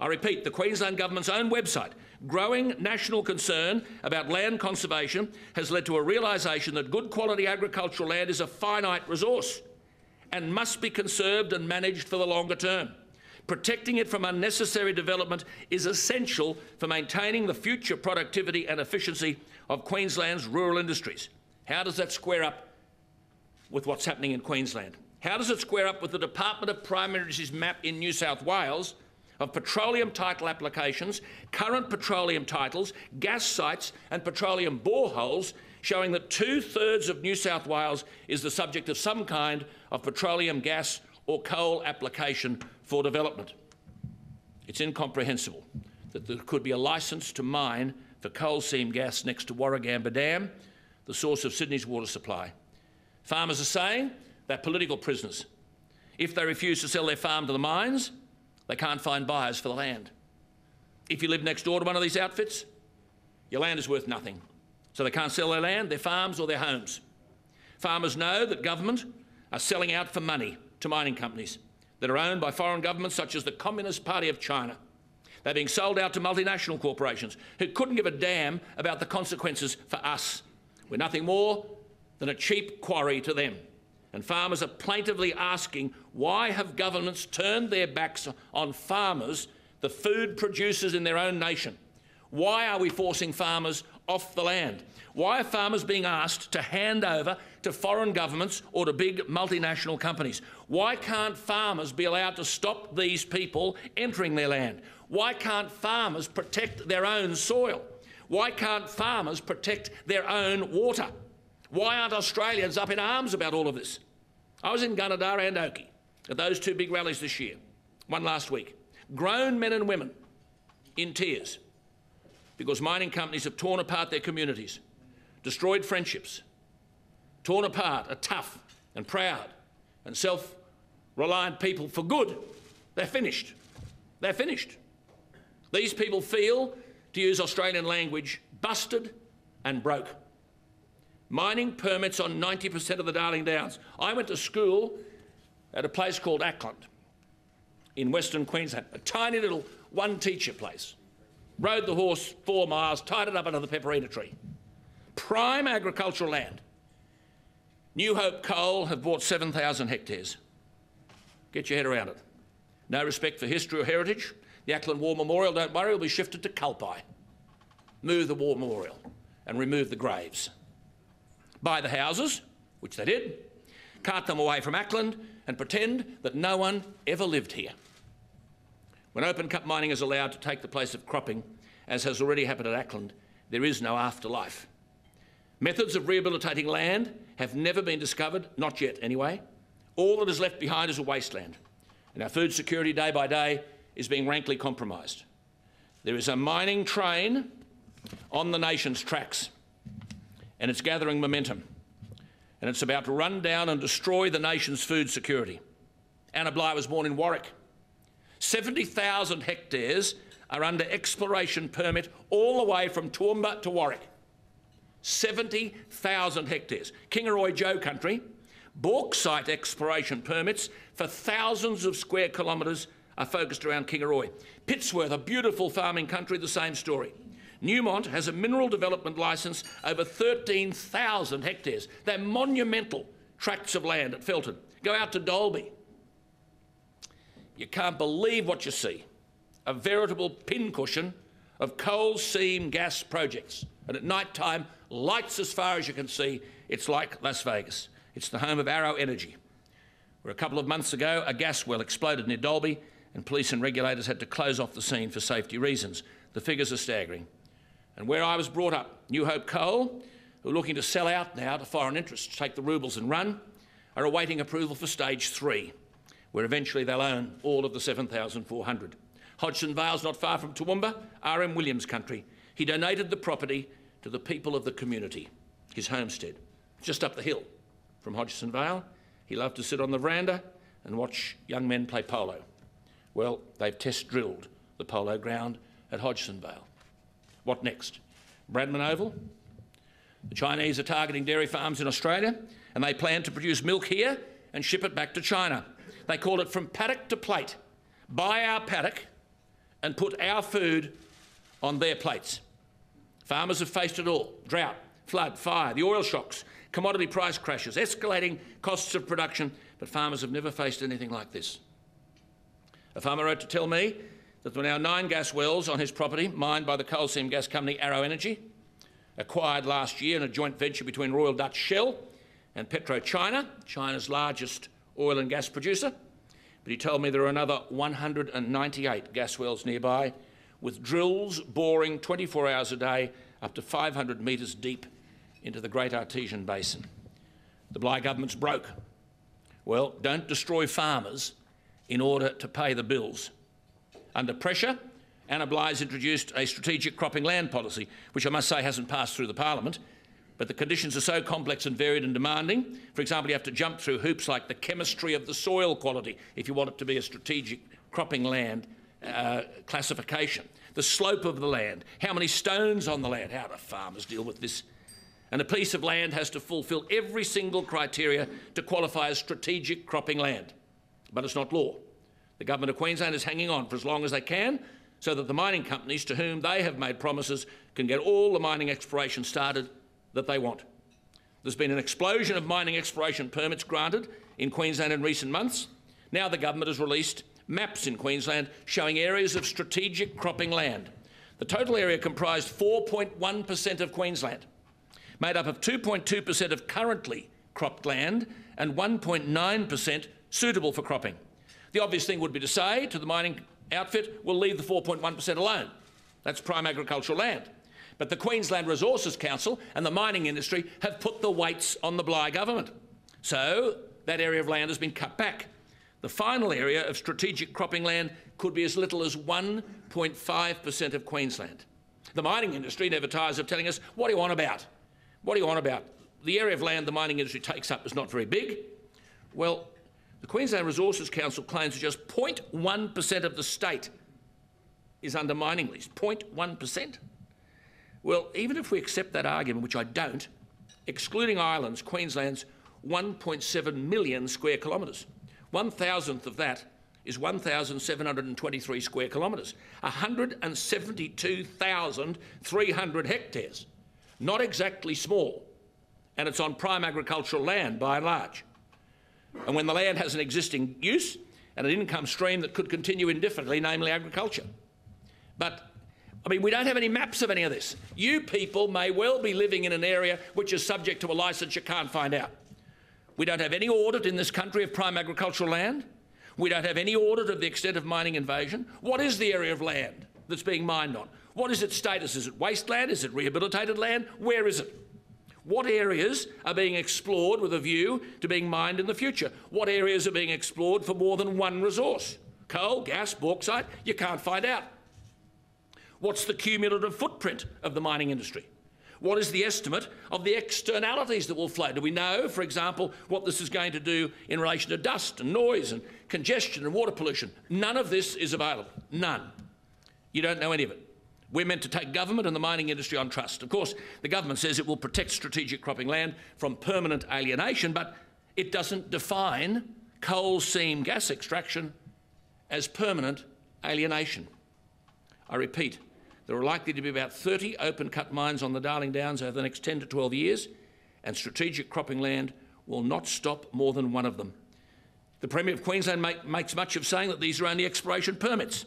I repeat, the Queensland Government's own website, growing national concern about land conservation has led to a realisation that good quality agricultural land is a finite resource and must be conserved and managed for the longer term. Protecting it from unnecessary development is essential for maintaining the future productivity and efficiency of Queensland's rural industries. How does that square up with what's happening in Queensland? How does it square up with the Department of Primary Industries map in New South Wales of petroleum title applications, current petroleum titles, gas sites and petroleum boreholes, showing that 2/3 of New South Wales is the subject of some kind of petroleum, gas or coal application for development? It's incomprehensible that there could be a licence to mine for coal seam gas next to Warragamba Dam, the source of Sydney's water supply. Farmers are saying they're political prisoners. If they refuse to sell their farm to the mines, they can't find buyers for the land. If you live next door to one of these outfits, your land is worth nothing. So they can't sell their land, their farms or their homes. Farmers know that government are selling out for money to mining companies that are owned by foreign governments such as the Communist Party of China. They're being sold out to multinational corporations who couldn't give a damn about the consequences for us. We're nothing more than a cheap quarry to them. And farmers are plaintively asking, why have governments turned their backs on farmers, the food producers in their own nation? Why are we forcing farmers off the land? Why are farmers being asked to hand over to foreign governments or to big multinational companies? Why can't farmers be allowed to stop these people entering their land? Why can't farmers protect their own soil? Why can't farmers protect their own water? Why aren't Australians up in arms about all of this? I was in Gunnedah and Oakey at those two big rallies this year, one last week. Grown men and women in tears because mining companies have torn apart their communities, destroyed friendships, torn apart a tough and proud and self-reliant people for good. They're finished. They're finished. These people feel, to use Australian language, busted and broke. Mining permits on 90% of the Darling Downs. I went to school at a place called Ackland in Western Queensland, a tiny little one-teacher place. Rode the horse 4 miles, tied it up under the pepperina tree. Prime agricultural land. New Hope Coal have bought 7,000 hectares. Get your head around it. No respect for history or heritage. The Ackland War Memorial, don't worry, will be shifted to Culpi. Move the War Memorial and remove the graves. Buy the houses, which they did, cart them away from Ackland and pretend that no one ever lived here. When open-cut mining is allowed to take the place of cropping, as has already happened at Ackland, there is no afterlife. Methods of rehabilitating land have never been discovered, not yet anyway. All that is left behind is a wasteland, and our food security day by day is being rankly compromised. There is a mining train on the nation's tracks, and it's gathering momentum, and it's about to run down and destroy the nation's food security. Anna Bligh was born in Warwick. 70,000 hectares are under exploration permit all the way from Toowoomba to Warwick. 70,000 hectares. Kingaroy Joe country, bauxite exploration permits for thousands of square kilometres are focused around Kingaroy. Pittsworth, a beautiful farming country, the same story. Newmont has a mineral development licence over 13,000 hectares. They're monumental tracts of land at Felton. Go out to Dalby. You can't believe what you see. A veritable pincushion of coal seam gas projects. And at night time, lights as far as you can see. It's like Las Vegas. It's the home of Arrow Energy, where a couple of months ago a gas well exploded near Dalby and police and regulators had to close off the scene for safety reasons. The figures are staggering. And where I was brought up, New Hope Coal, who are looking to sell out now to foreign interests, take the rubles and run, are awaiting approval for stage 3, where eventually they'll own all of the 7,400. Hodgson Vale's not far from Toowoomba, R.M. Williams country. He donated the property to the people of the community, his homestead, just up the hill from Hodgson Vale. He loved to sit on the veranda and watch young men play polo. Well, they've test drilled the polo ground at Hodgson Vale. What next? Bradman Oval? The Chinese are targeting dairy farms in Australia, and they plan to produce milk here and ship it back to China. They call it from paddock to plate. Buy our paddock and put our food on their plates. Farmers have faced it all: drought, flood, fire, the oil shocks, commodity price crashes, escalating costs of production, but farmers have never faced anything like this. A farmer wrote to tell me that there were now 9 gas wells on his property, mined by the coal seam gas company Arrow Energy, acquired last year in a joint venture between Royal Dutch Shell and PetroChina, China's largest oil and gas producer. But he told me there are another 198 gas wells nearby, with drills boring 24 hours a day up to 500 metres deep into the Great Artesian Basin. The Bligh government's broke. Well, don't destroy farmers in order to pay the bills. Under pressure, Anna Bligh's introduced a strategic cropping land policy, which I must say hasn't passed through the parliament, but the conditions are so complex and varied and demanding. For example, you have to jump through hoops like the chemistry of the soil quality if you want it to be a strategic cropping land classification. The slope of the land, how many stones on the land, how do farmers deal with this? And a piece of land has to fulfil every single criteria to qualify as strategic cropping land. But it's not law. The Government of Queensland is hanging on for as long as they can so that the mining companies to whom they have made promises can get all the mining exploration started that they want. There's been an explosion of mining exploration permits granted in Queensland in recent months. Now the government has released maps in Queensland showing areas of strategic cropping land. The total area comprised 4.1% of Queensland, made up of 2.2% of currently cropped land and 1.9% suitable for cropping. The obvious thing would be to say to the mining outfit, we'll leave the 4.1% alone. That's prime agricultural land. But the Queensland Resources Council and the mining industry have put the weights on the Bligh government. So that area of land has been cut back. The final area of strategic cropping land could be as little as 1.5% of Queensland. The mining industry never tires of telling us, what do you want about? What do you want about? The area of land the mining industry takes up is not very big. Well, the Queensland Resources Council claims that just 0.1% of the state is under mining lease. 0.1%. Well, even if we accept that argument, which I don't, excluding islands, Queensland's 1.7 million square kilometres. 1,000th of that is 1,723 square kilometres, 172,300 hectares. Not exactly small, and it's on prime agricultural land by and large. And when the land has an existing use and an income stream that could continue indefinitely, namely agriculture. But, I mean, we don't have any maps of any of this. You people may well be living in an area which is subject to a licence you can't find out. We don't have any audit in this country of prime agricultural land. We don't have any audit of the extent of mining invasion. What is the area of land that's being mined on? What is its status? Is it wasteland? Is it rehabilitated land? Where is it? What areas are being explored with a view to being mined in the future? What areas are being explored for more than one resource? Coal, gas, bauxite? You can't find out. What's the cumulative footprint of the mining industry? What is the estimate of the externalities that will flow? Do we know, for example, what this is going to do in relation to dust and noise and congestion and water pollution? None of this is available. None. You don't know any of it. We're meant to take government and the mining industry on trust. Of course, the government says it will protect strategic cropping land from permanent alienation, but it doesn't define coal seam gas extraction as permanent alienation. I repeat, there are likely to be about 30 open-cut mines on the Darling Downs over the next 10 to 12 years, and strategic cropping land will not stop more than one of them. The Premier of Queensland makes much of saying that these are only exploration permits.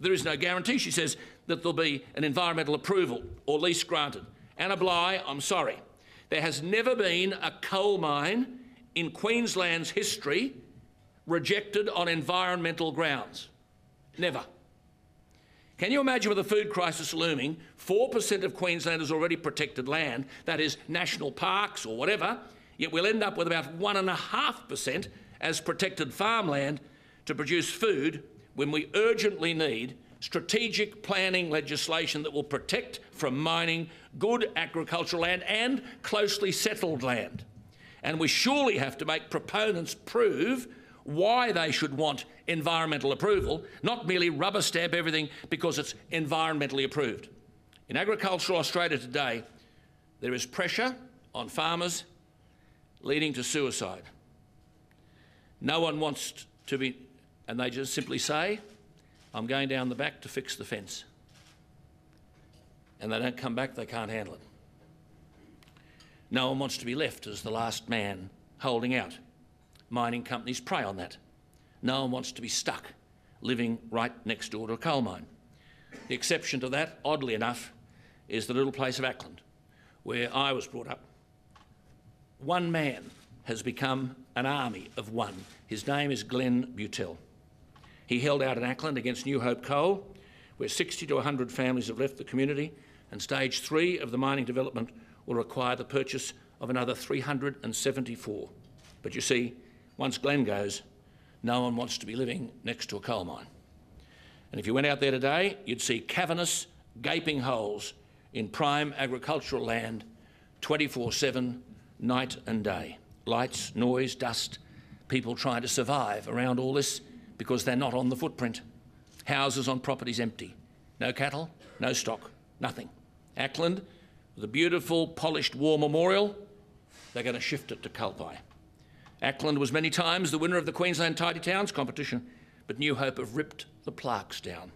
There is no guarantee, she says, that there'll be an environmental approval or lease granted. Anna Bligh, I'm sorry. There has never been a coal mine in Queensland's history rejected on environmental grounds. Never. Can you imagine with a food crisis looming, 4% of Queensland is already protected land, that is national parks or whatever, yet we'll end up with about 1.5% as protected farmland to produce food when we urgently need strategic planning legislation that will protect from mining good agricultural land and closely settled land. And we surely have to make proponents prove why they should want environmental approval, not merely rubber stamp everything because it's environmentally approved. In agricultural Australia today, there is pressure on farmers leading to suicide. No one wants to be, and they just simply say, I'm going down the back to fix the fence. And they don't come back, they can't handle it. No one wants to be left as the last man holding out. Mining companies prey on that. No one wants to be stuck living right next door to a coal mine. The exception to that, oddly enough, is the little place of Ackland, where I was brought up. One man has become an army of one. His name is Glenn Butel. He held out in Ackland against New Hope Coal, where 60 to 100 families have left the community, and stage 3 of the mining development will require the purchase of another 374. But you see, once Glenn goes, no one wants to be living next to a coal mine. And if you went out there today, you'd see cavernous, gaping holes in prime agricultural land 24/7, night and day. Lights, noise, dust, people trying to survive around all this because they're not on the footprint. Houses on properties empty. No cattle, no stock, nothing. Ackland, with a beautiful, polished war memorial, they're going to shift it to Culpi. Ackland was many times the winner of the Queensland Tidy Towns competition, but New Hope have ripped the plaques down.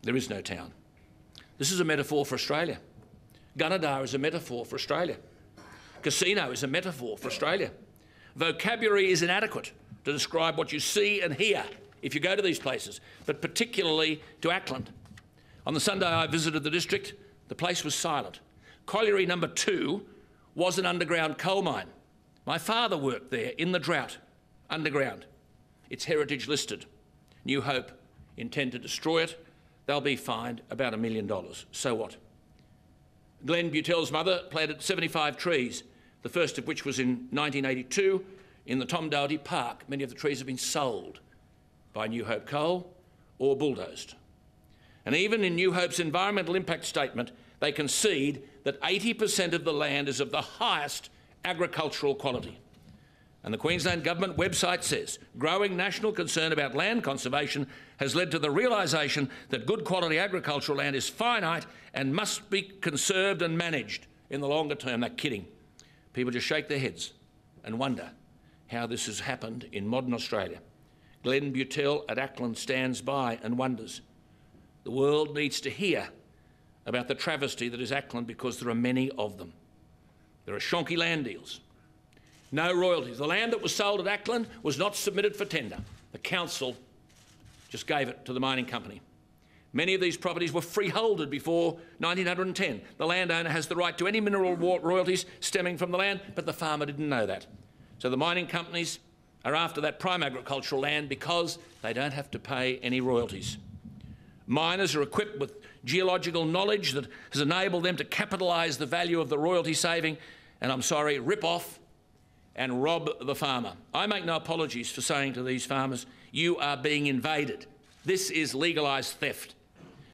There is no town. This is a metaphor for Australia. Gunnedah is a metaphor for Australia. Casino is a metaphor for Australia. Vocabulary is inadequate to describe what you see and hear if you go to these places, but particularly to Ackland. On the Sunday I visited the district, the place was silent. Colliery number 2 was an underground coal mine. My father worked there in the drought, underground. It's heritage listed. New Hope intend to destroy it. They'll be fined about $1 million. So what? Glenn Butel's mother planted 75 trees, the first of which was in 1982 in the Tom Doherty Park. Many of the trees have been sold by New Hope Coal or bulldozed. And even in New Hope's environmental impact statement, they concede that 80% of the land is of the highest agricultural quality. And the Queensland Government website says, growing national concern about land conservation has led to the realisation that good quality agricultural land is finite and must be conserved and managed in the longer term. They're kidding. People just shake their heads and wonder how this has happened in modern Australia. Glenn Butel at Ackland stands by and wonders. The world needs to hear about the travesty that is Ackland because there are many of them. There are shonky land deals. No royalties. The land that was sold at Ackland was not submitted for tender. The council just gave it to the mining company. Many of these properties were freeholded before 1910. The landowner has the right to any mineral royalties stemming from the land, but the farmer didn't know that. So the mining companies are after that prime agricultural land because they don't have to pay any royalties. Miners are equipped with geological knowledge that has enabled them to capitalise the value of the royalty saving and, I'm sorry, rip off and rob the farmer. I make no apologies for saying to these farmers, you are being invaded. This is legalised theft.